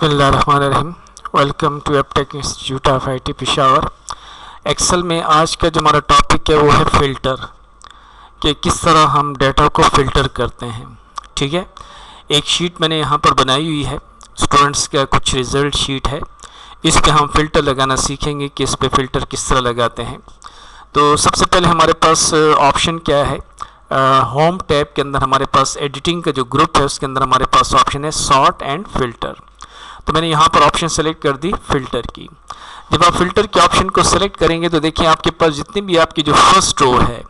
बिस्मिल्लाहिर्रहमानिर्रहीम। Welcome to Aptech institute of IT Peshawar. Excel में आज का जो हमारा टॉपिक है वो है फ़िल्टर, कि किस तरह हम डेटा को फ़िल्टर करते हैं। ठीक है, एक शीट मैंने यहाँ पर बनाई हुई है, स्टूडेंट्स का कुछ रिज़ल्ट शीट है। इस पर हम फ़िल्टर लगाना सीखेंगे कि इस पर फ़िल्टर किस तरह लगाते हैं। तो सबसे पहले हमारे पास ऑप्शन क्या है, होम टैब के अंदर हमारे पास एडिटिंग का जो ग्रुप है उसके अंदर हमारे पास ऑप्शन है सॉर्ट एंड फ़िल्टर। तो मैंने यहाँ पर ऑप्शन सेलेक्ट कर दी फ़िल्टर की। जब आप फ़िल्टर के ऑप्शन को सेलेक्ट करेंगे तो देखिए आपके पास जितनी भी आपकी जो फर्स्ट रो है,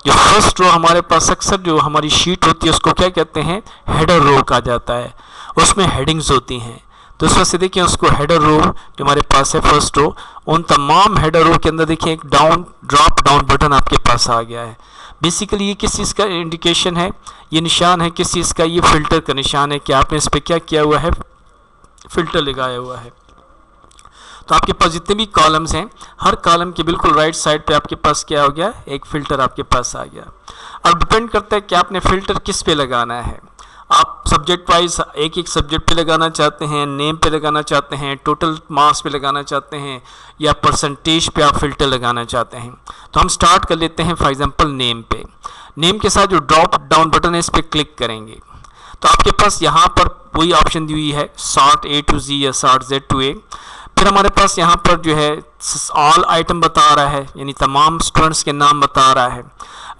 जो फर्स्ट रो हमारे पास अक्सर जो हमारी शीट होती है उसको क्या कहते हैं, हेडर रो कहा जाता है। उसमें हेडिंग्स होती हैं, तो इस वजह से देखिए उसको हेडर रो जो हमारे पास है फर्स्ट रो, उन तमाम हेडर रो के अंदर देखिए एक ड्रॉप डाउन बटन आपके पास आ गया है। बेसिकली ये किस चीज़ का इंडिकेशन है, ये निशान है किस चीज़ का, ये फ़िल्टर का निशान है कि आपने इस पर क्या किया हुआ है, फ़िल्टर लगाया हुआ है। तो आपके पास जितने भी कॉलम्स हैं, हर कॉलम के बिल्कुल राइट साइड पे आपके पास क्या हो गया, एक फ़िल्टर आपके पास आ गया। अब डिपेंड करता है कि आपने फ़िल्टर किस पे लगाना है। आप सब्जेक्ट वाइज एक एक सब्जेक्ट पे लगाना चाहते हैं, नेम पे लगाना चाहते हैं, टोटल मार्क्स पे लगाना चाहते हैं, या परसेंटेज पे आप फ़िल्टर लगाना चाहते हैं। तो हम स्टार्ट कर लेते हैं फॉर एग्जांपल नेम पे। नेम के साथ जो ड्रॉप डाउन बटन है इस पर क्लिक करेंगे तो आपके पास यहाँ पर वही ऑप्शन दी हुई है, सॉर्ट ए टू जी या सॉर्ट जेड टू ए। फिर हमारे पास यहाँ पर जो है ऑल आइटम बता रहा है, यानी तमाम स्टूडेंट्स के नाम बता रहा है।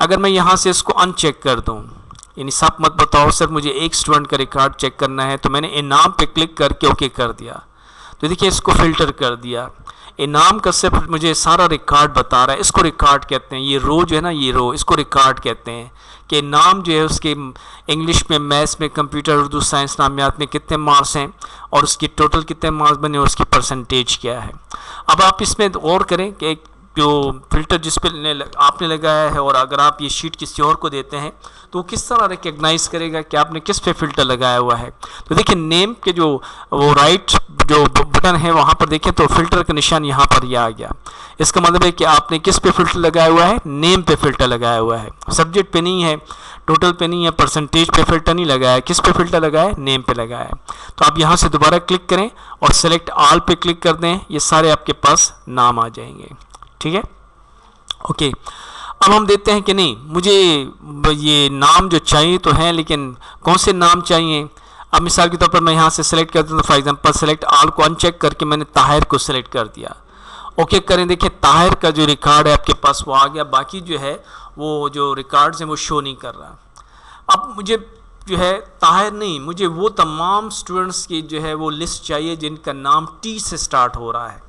अगर मैं यहाँ से इसको अनचेक कर दूँ, यानी सब मत बताओ सिर्फ मुझे एक स्टूडेंट का रिकॉर्ड चेक करना है, तो मैंने इनाम पे क्लिक करके ओके कर दिया। तो देखिए इसको फ़िल्टर कर दिया। इनाम का सिर्फ मुझे सारा रिकॉर्ड बता रहा है, इसको रिकॉर्ड कहते हैं। ये रो जो है ना, ये रो, इसको रिकॉर्ड कहते हैं कि नाम जो है उसके इंग्लिश में, मैथ्स में, कंप्यूटर, उर्दू, साइंस, नामियात में कितने मार्क्स हैं और उसकी टोटल कितने मार्क्स बने और उसकी परसेंटेज क्या है। अब आप इसमें और करें कि एक जो फ़िल्टर जिस पे आपने लगाया है और अगर आप ये शीट किसी और को देते हैं तो वो किस तरह रिकग्नाइज़ करेगा कि आपने किस पे फ़िल्टर लगाया हुआ है। तो देखिए नेम के जो वो राइट जो बटन है वहाँ पर देखें तो फ़िल्टर का निशान यहाँ पर ये आ गया। इसका मतलब है कि आपने किस पे फ़िल्टर लगाया हुआ है, नेम पे फ़िल्टर लगाया हुआ है, सब्जेक्ट पे नहीं है, टोटल पे नहीं है, परसेंटेज पे फ़िल्टर नहीं लगाया है। किस पे फ़िल्टर लगाया है, नेम पे लगाया है। तो आप यहाँ से दोबारा क्लिक करें और सेलेक्ट ऑल पे क्लिक कर दें, ये सारे आपके पास नाम आ जाएंगे। ठीक है, ओके। अब हम देते हैं कि नहीं मुझे ये नाम जो चाहिए तो हैं, लेकिन कौन से नाम चाहिए। अब मिसाल के तौर पर मैं यहाँ से सेलेक्ट करता हूँ, फॉर एग्जांपल सेलेक्ट ऑल को अनचेक करके मैंने ताहिर को सेलेक्ट कर दिया। ओके करें, देखिए ताहिर का जो रिकॉर्ड है आपके पास वो आ गया, बाकी जो है वो जो रिकॉर्ड्स हैं वो शो नहीं कर रहा। अब मुझे जो है ताहिर नहीं, मुझे वो तमाम स्टूडेंट्स की जो है वो लिस्ट चाहिए जिनका नाम टी से स्टार्ट हो रहा है,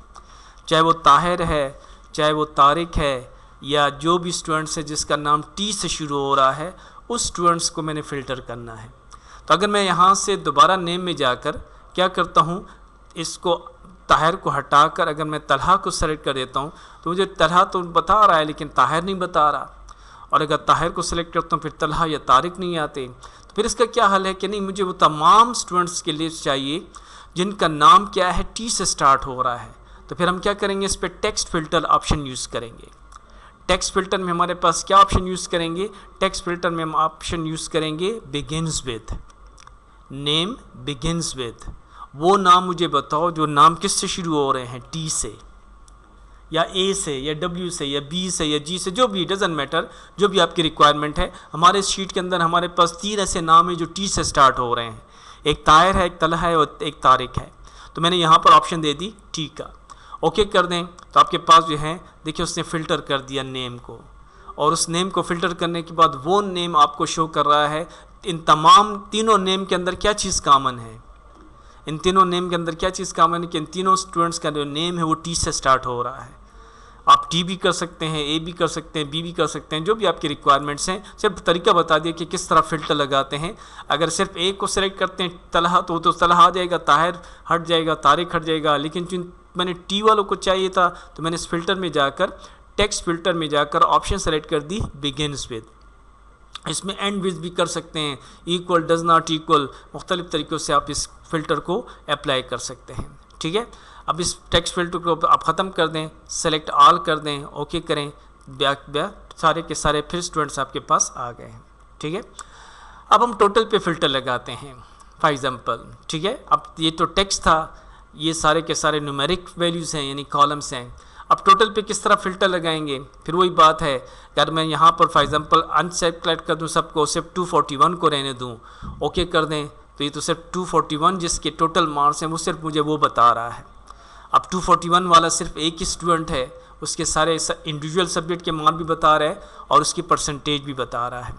चाहे वो ताहिर है, चाहे वो तारिक है, या जो भी स्टूडेंट्स है जिसका नाम टी से शुरू हो रहा है, उस स्टूडेंट्स को मैंने फ़िल्टर करना है। तो अगर मैं यहाँ से दोबारा नेम में जाकर क्या करता हूँ, इसको ताहिर को हटाकर अगर मैं तलहा को सेलेक्ट कर देता हूँ तो मुझे तलहा तो बता रहा है लेकिन ताहिर नहीं बता रहा। और अगर ताहिर को सेलेक्ट करता हूँ फिर तलहा या तारिक नहीं आते। तो फिर इसका क्या हल है कि नहीं, मुझे वो तमाम स्टूडेंट्स की लिस्ट चाहिए जिनका नाम क्या है, टी से स्टार्ट हो रहा है। तो फिर हम क्या करेंगे, इस पर टेक्स्ट फ़िल्टर ऑप्शन यूज़ करेंगे। टेक्स्ट फ़िल्टर में हमारे पास क्या ऑप्शन यूज़ करेंगे, टेक्स्ट फ़िल्टर में हम ऑप्शन यूज़ करेंगे begins with, name begins with. वो नाम मुझे बताओ जो नाम किससे शुरू हो रहे हैं, टी से या ए से या डब्ल्यू से या बी से या जी से, जो भी, डजेंट मैटर, जो भी आपकी रिक्वायरमेंट है। हमारे शीट के अंदर हमारे पास 3 ऐसे नाम हैं जो टी से स्टार्ट हो रहे हैं, एक ताहिर है, एक तलहा है और एक तारिक है। तो मैंने यहाँ पर ऑप्शन दे दी टी का, ओके कर दें तो आपके पास जो है देखिए उसने फ़िल्टर कर दिया नेम को, और उस नेम को फ़िल्टर करने के बाद वो नेम आपको शो कर रहा है। इन तमाम तीनों नेम के अंदर क्या चीज़ कॉमन है, इन तीनों नेम के अंदर क्या चीज़ कॉमन है कि इन तीनों स्टूडेंट्स का जो नेम है वो टी से स्टार्ट हो रहा है। आप टी भी कर सकते हैं, ए भी कर सकते हैं, बी भी कर सकते हैं, जो भी आपकी रिक्वायरमेंट्स हैं। सिर्फ तरीका बता दिया कि किस तरह फ़िल्टर लगाते हैं। अगर सिर्फ एक को सेलेक्ट करते हैं तलहा तो तलहा आ जाएगा, ताहिर हट जाएगा, तारिक हट जाएगा। लेकिन जिन मैंने टी वालों को चाहिए था तो मैंने इस फ़िल्टर में जाकर, टेक्स्ट फ़िल्टर में जाकर ऑप्शन सेलेक्ट कर दी बिगिन्स विद। इसमें एंड विद भी कर सकते हैं, इक्वल, डज नॉट इक्वल, मुख्तलिफ़ तरीक़ों से आप इस फ़िल्टर को अप्लाई कर सकते हैं। ठीक है, अब इस टेक्स्ट फ़िल्टर को आप ख़त्म कर दें, सेलेक्ट ऑल कर दें, ओके करें, सारे के सारे फिर स्टूडेंट्स आपके पास आ गए हैं। ठीक है, अब हम टोटल पे फ़िल्टर लगाते हैं। फॉर एग्जांपल, ठीक है। अब ये तो टेक्स्ट था, ये सारे के सारे न्यूमेरिक वैल्यूज़ हैं यानी कॉलम्स हैं। अब टोटल पे किस तरह फ़िल्टर लगाएंगे, फिर वही बात है। अगर मैं यहाँ पर फॉर एग्जांपल अनसेलेक्ट कर दूँ सबको, सिर्फ 241 को रहने दूँ, ओके कर दें, तो ये तो सिर्फ 241 जिसके टोटल मार्क्स हैं वो सिर्फ मुझे वो बता रहा है। अब 241 वाला सिर्फ एक ही स्टूडेंट है, उसके सारे इंडिविजुअल सब्जेक्ट के मार्क भी बता रहा है और उसकी परसेंटेज भी बता रहा है,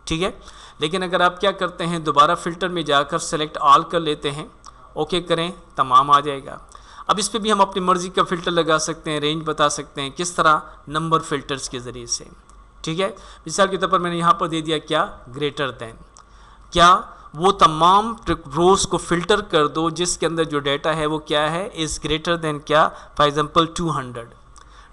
ठीक है। लेकिन अगर आप क्या करते हैं, दोबारा फ़िल्टर में जाकर सेलेक्ट ऑल कर लेते हैं, ओके करें, तमाम आ जाएगा। अब इस पे भी हम अपनी मर्ज़ी का फ़िल्टर लगा सकते हैं, रेंज बता सकते हैं, किस तरह, नंबर फ़िल्टर्स के ज़रिए से, ठीक है। मिसाल के तौर पर मैंने यहाँ पर दे दिया क्या, ग्रेटर दैन, क्या वो तमाम रोज़ को फ़िल्टर कर दो जिसके अंदर जो डेटा है वो क्या है, इज़ ग्रेटर दैन क्या, फॉर एग्जांपल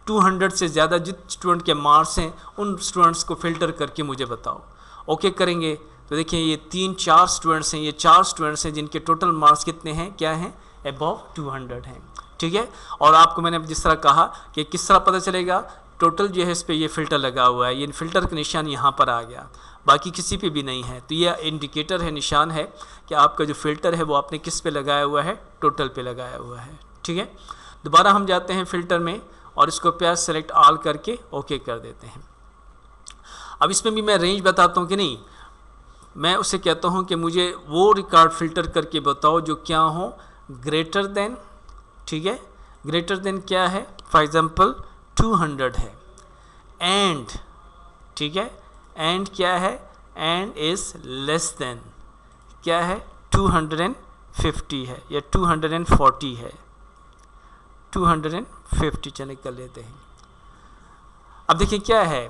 200 से ज़्यादा जित स्टूडेंट के मार्क्स हैं उन स्टूडेंट्स को फ़िल्टर करके मुझे बताओ, ओके करेंगे। तो देखिए ये 3-4 स्टूडेंट्स हैं, ये 4 स्टूडेंट्स हैं जिनके टोटल मार्क्स कितने हैं, क्या हैं, अबव 200 हैं, ठीक है। और आपको मैंने जिस तरह कहा कि किस तरह पता चलेगा, टोटल जो है इस पर ये फ़िल्टर लगा हुआ है, ये फ़िल्टर का निशान यहाँ पर आ गया, बाकी किसी पे भी नहीं है। तो ये इंडिकेटर है, निशान है कि आपका जो फ़िल्टर है वो आपने किस पे लगाया हुआ है, टोटल पे लगाया हुआ है, ठीक है। दोबारा हम जाते हैं फ़िल्टर में और इसको प्यास सेलेक्ट ऑल करके ओके कर देते हैं। अब इसमें भी मैं रेंज बताता हूँ कि नहीं, मैं उसे कहता हूँ कि मुझे वो रिकॉर्ड फ़िल्टर करके बताओ जो क्या हो, ग्रेटर देन, ठीक है, ग्रेटर देन क्या है, फॉर एग्जांपल 200 है, एंड, ठीक है, एंड क्या है, एंड इज़ लेस देन क्या है, 250 है या 240 है, 250 चले कर लेते हैं। अब देखिए क्या है,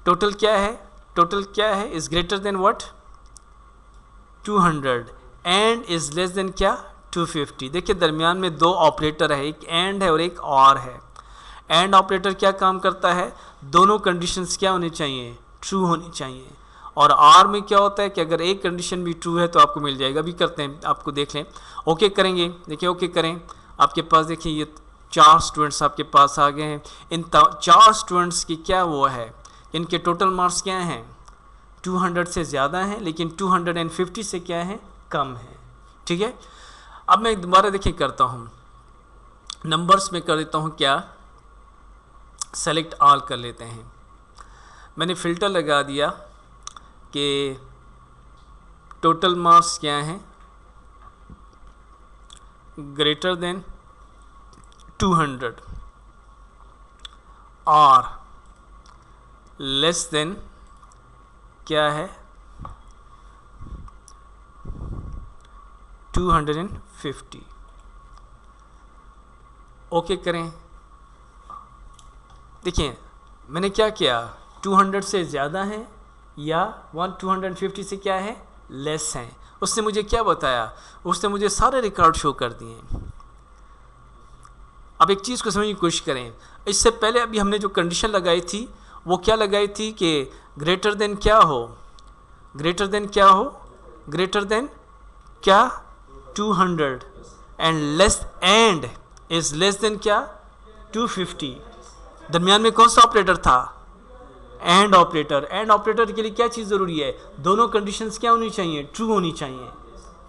टोटल क्या है, टोटल क्या है, is greater than what, 200, and is less than क्या, 250। देखिए दरमियान में दो ऑपरेटर है, एक एंड है और एक और है। एंड ऑपरेटर क्या काम करता है, दोनों कंडीशंस क्या होनी चाहिए, ट्रू होनी चाहिए। और आर में क्या होता है कि अगर एक कंडीशन भी ट्रू है तो आपको मिल जाएगा। भी करते हैं, आपको देख लें, ओके करेंगे, देखिए ओके करें, आपके पास देखिए ये 4 स्टूडेंट्स आपके पास आ गए हैं। इन 4 स्टूडेंट्स की क्या वो है, इनके टोटल मार्क्स क्या हैं, 200 से ज़्यादा हैं, लेकिन 250 से क्या है, कम है, ठीक है। अब मैं दोबारा देखिए करता हूँ, नंबर्स में कर देता हूँ क्या, सेलेक्ट ऑल कर लेते हैं। मैंने फ़िल्टर लगा दिया कि टोटल मार्क्स क्या हैं, ग्रेटर देन 200 और लेस देन क्या है, 250, ओके करें। देखिए मैंने क्या किया, 200 से ज़्यादा है या 250 से क्या है, लेस हैं। उसने मुझे क्या बताया, उसने मुझे सारे रिकॉर्ड शो कर दिए। अब एक चीज़ को समझने की कोशिश करें, इससे पहले अभी हमने जो कंडीशन लगाई थी वो क्या लगाई थी कि ग्रेटर देन क्या हो, ग्रेटर देन क्या हो, ग्रेटर देन क्या, 200, and less, and is less than क्या, 250। दरमियान में कौन सा ऑपरेटर था, एंड ऑपरेटर। एंड ऑपरेटर के लिए क्या चीज़ ज़रूरी है, दोनों कंडीशंस क्या होनी चाहिए, ट्रू होनी चाहिए,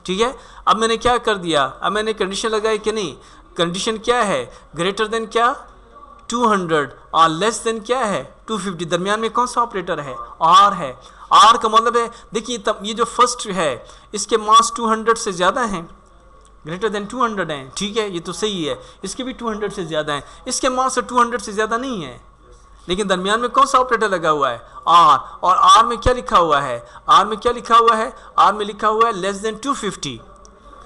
ठीक है। अब मैंने क्या कर दिया, अब मैंने कंडीशन लगाई कि नहीं, कंडीशन क्या है, ग्रेटर देन क्या, 200 और लेस देन क्या है, 250। दरमियान में कौन सा ऑपरेटर है, आर है। आर का मतलब है, देखिए तब ये जो फर्स्ट है इसके मार्क्स 200 से ज़्यादा हैं, ग्रेटर देन 200 हैं, ठीक है, ये तो सही है। इसके भी 200 से ज़्यादा हैं, इसके मार्क्स 200 से ज़्यादा नहीं है, लेकिन दरमियान में कौन सा ऑपरेटर लगा हुआ है, आर। और आर में क्या लिखा हुआ है, आर में क्या लिखा हुआ है, आर में लिखा हुआ है लेस देन 250।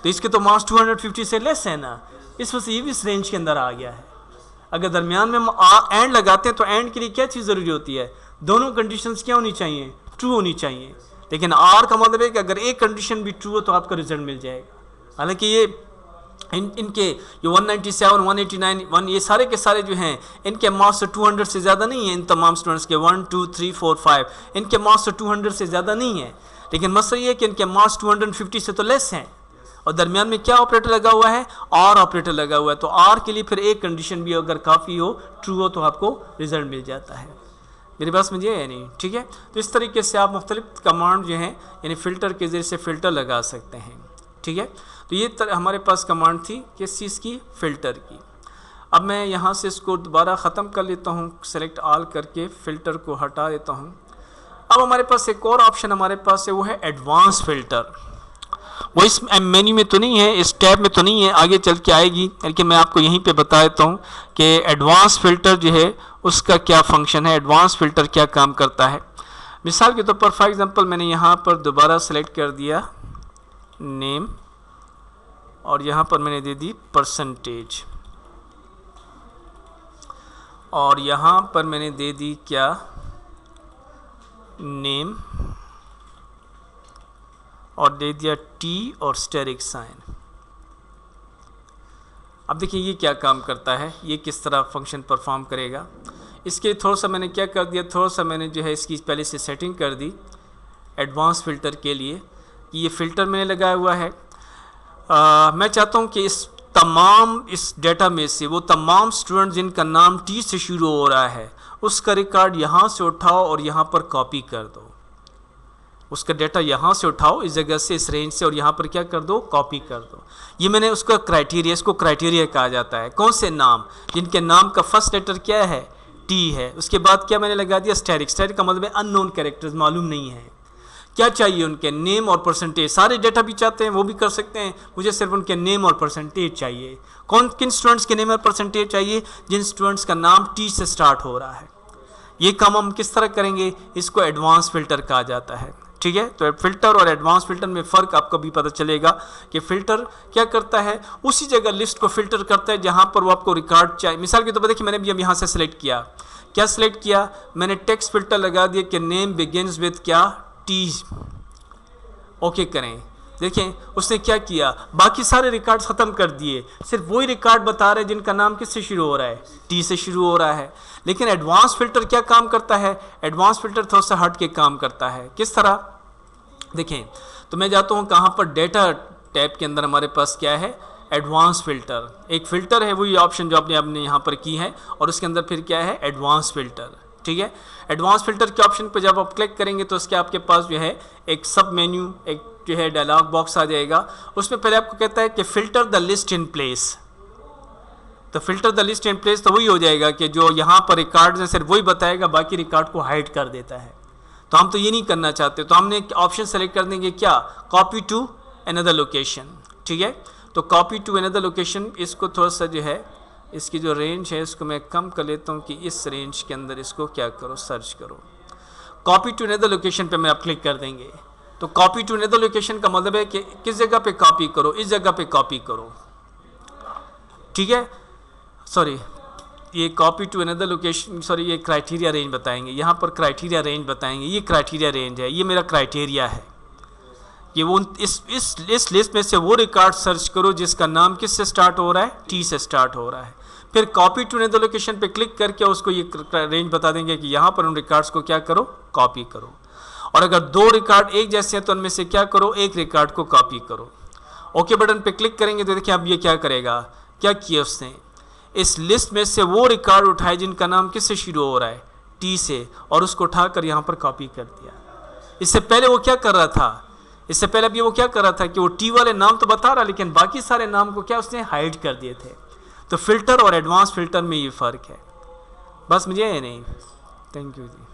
तो इसके तो मार्क्स 250 से लेस है ना, इस वजह से ये भी इस रेंज के अंदर आ गया है। अगर दरमियान में एंड लगाते हैं तो एंड के लिए क्या चीज़ ज़रूरी होती है, दोनों कंडीशंस क्या होनी चाहिए, ट्रू होनी चाहिए। लेकिन आर का मतलब है कि अगर एक कंडीशन भी ट्रू हो तो आपका रिजल्ट मिल जाएगा। हालांकि ये इनके ये 197, 189, 1 ये सारे के सारे जो हैं इनके मार्क्स 200 से ज़्यादा नहीं है। इन तमाम स्टूडेंट्स के 1 2 3 4 5 इनके मार्क्स 200 से ज़्यादा नहीं है, लेकिन मसला ये है कि इनके मार्क्स 250 से तो लेस हैं। और दरमियान में क्या ऑपरेटर लगा हुआ है, आर ऑपरेटर लगा हुआ है। तो आर के लिए फिर एक कंडीशन भी अगर काफ़ी हो, ट्रू हो, तो आपको रिजल्ट मिल जाता है। मेरी बात समझिए या नहीं, ठीक है। तो इस तरीके से आप मुख्तलिफ कमांड जो हैं यानी फ़िल्टर के ज़रिए से फ़िल्टर लगा सकते हैं, ठीक है। तो ये हमारे पास कमांड थी किस चीज़ की, फ़िल्टर की। अब मैं यहाँ से इसको दोबारा ख़त्म कर लेता हूँ, सेलेक्ट ऑल करके फ़िल्टर को हटा देता हूँ। अब हमारे पास एक और ऑप्शन हमारे पास है, वो है एडवांस फ़िल्टर। वो इस मेन्यू में तो नहीं है, इस टैब में तो नहीं है, आगे चल के आएगी, लेकिन मैं आपको यहीं पे बता देता हूँ कि एडवांस फ़िल्टर जो है उसका क्या फंक्शन है, एडवांस फ़िल्टर क्या काम करता है। मिसाल के तौर पर फॉर एग्जांपल मैंने यहाँ पर दोबारा सेलेक्ट कर दिया नेम और यहाँ पर मैंने दे दी परसेंटेज और यहाँ पर मैंने दे दी क्या, नेम और दे दिया टी और स्टेरिक साइन। अब देखिए ये क्या काम करता है, ये किस तरह फंक्शन परफॉर्म करेगा। इसके थोड़ा सा मैंने क्या कर दिया, थोड़ा सा मैंने जो है इसकी पहले से सेटिंग कर दी एडवांस फ़िल्टर के लिए कि ये फ़िल्टर मैंने लगाया हुआ है। मैं चाहता हूँ कि इस डेटा में से वो तमाम स्टूडेंट जिनका नाम टी से शुरू हो रहा है उसका रिकॉर्ड यहाँ से उठाओ और यहाँ पर कॉपी कर दो। उसका डेटा यहाँ से उठाओ इस जगह से, इस रेंज से, और यहाँ पर क्या कर दो, कॉपी कर दो। ये मैंने उसका क्राइटेरिया, इसको क्राइटेरिया कहा जाता है। कौन से नाम, जिनके नाम का फर्स्ट लेटर क्या है, टी है। उसके बाद क्या मैंने लगा दिया, स्टेरिक। स्टेरिक का मतलब है अननोन कैरेक्टर्स, मालूम नहीं है। क्या चाहिए उनके, नेम और परसेंटेज। सारे डेटा भी चाहते हैं वो भी कर सकते हैं, मुझे सिर्फ उनके नेम और परसेंटेज चाहिए। किन स्टूडेंट्स के नेम और परसेंटेज चाहिए, जिन स्टूडेंट्स का नाम टी से स्टार्ट हो रहा है। ये काम हम किस तरह करेंगे, इसको एडवांस फ़िल्टर कहा जाता है। ठीक है, तो फ़िल्टर और एडवांस फ़िल्टर में फ़र्क आपको भी पता चलेगा कि फ़िल्टर क्या करता है, उसी जगह लिस्ट को फ़िल्टर करता है जहाँ पर वो आपको रिकॉर्ड चाहिए। मिसाल के तौर पर देखिए मैंने भी अब यहाँ से सिलेक्ट किया, क्या सिलेक्ट किया मैंने, टेक्स्ट फ़िल्टर लगा दिया कि नेम बिगिन्स विद क्या, टी। ओके करें, देखें उसने क्या किया, बाकी सारे रिकॉर्ड्स ख़त्म कर दिए, सिर्फ वही रिकॉर्ड बता रहे जिनका नाम किससे शुरू हो रहा है, टी से शुरू हो रहा है। लेकिन एडवांस फ़िल्टर क्या काम करता है, एडवांस फ़िल्टर थोड़ा सा हट के काम करता है। किस तरह देखें, तो मैं जाता हूँ कहाँ पर, डेटा टैब के अंदर हमारे पास क्या है, एडवांस फ़िल्टर। एक फ़िल्टर है वही ऑप्शन जो आपने यहाँ पर की है, और उसके अंदर फिर क्या है, एडवांस फ़िल्टर। ठीक है, एडवांस फ़िल्टर के ऑप्शन पर जब आप क्लिक करेंगे तो उसके आपके पास जो है एक सब मेन्यू, एक जो है डायलॉग बॉक्स आ जाएगा। उसमें पहले आपको कहता है कि filter the list in place. तो filter the list in place तो वही हो जाएगा कि जो यहाँ पर रिकॉर्ड्स हैं सिर्फ वही बताएगा, बाकी रिकॉर्ड को हाइड कर देता है। तो हम तो ये नहीं करना चाहते, तो हमने ऑप्शन सेलेक्ट कर देंगे क्या, कॉपी टू अनदर लोकेशन। ठीक है, तो कॉपी टू अनदर लोकेशन, इसको थोड़ा सा जो है इसकी जो रेंज है इसको मैं कम कर लेता हूँ कि इस रेंज के अंदर इसको क्या करो, सर्च करो। कॉपी टू अनदर लोकेशन पे मैं आप क्लिक कर देंगे। तो कॉपी टू अनदर लोकेशन का मतलब है कि किस जगह पे कॉपी करो, इस जगह पे कॉपी करो। ठीक है, सॉरी ये copy to another location, sorry ये क्राइटेरिया रेंज बताएंगे, यहाँ पर क्राइटेरिया रेंज बताएंगे। ये क्राइटेरिया रेंज है, ये मेरा क्राइटेरिया है। ये वो इस लिस्ट में से वो रिकॉर्ड सर्च करो जिसका नाम किस से स्टार्ट हो रहा है, टी से स्टार्ट हो रहा है। फिर कॉपी टू अनदर लोकेशन पे क्लिक करके उसको ये रेंज बता देंगे कि यहाँ पर उन रिकॉर्ड्स को क्या करो, कॉपी करो। और अगर दो रिकॉर्ड एक जैसे हैं तो उनमें से क्या करो, एक रिकॉर्ड को कॉपी करो। ओके बटन पे क्लिक करेंगे तो देखिए अब ये क्या करेगा, क्या किया उसने, इस लिस्ट में से वो रिकॉर्ड उठाए जिनका नाम किससे शुरू हो रहा है, टी से, और उसको उठाकर यहाँ पर कॉपी कर दिया। इससे पहले वो क्या कर रहा था, इससे पहले अभी वो क्या कर रहा था कि वो टी वाले नाम तो बता रहा लेकिन बाकी सारे नाम को क्या उसने हाइड कर दिए थे। तो फिल्टर और एडवांस फिल्टर में ये फ़र्क है, बस मुझे ये नहीं। Thank you ji.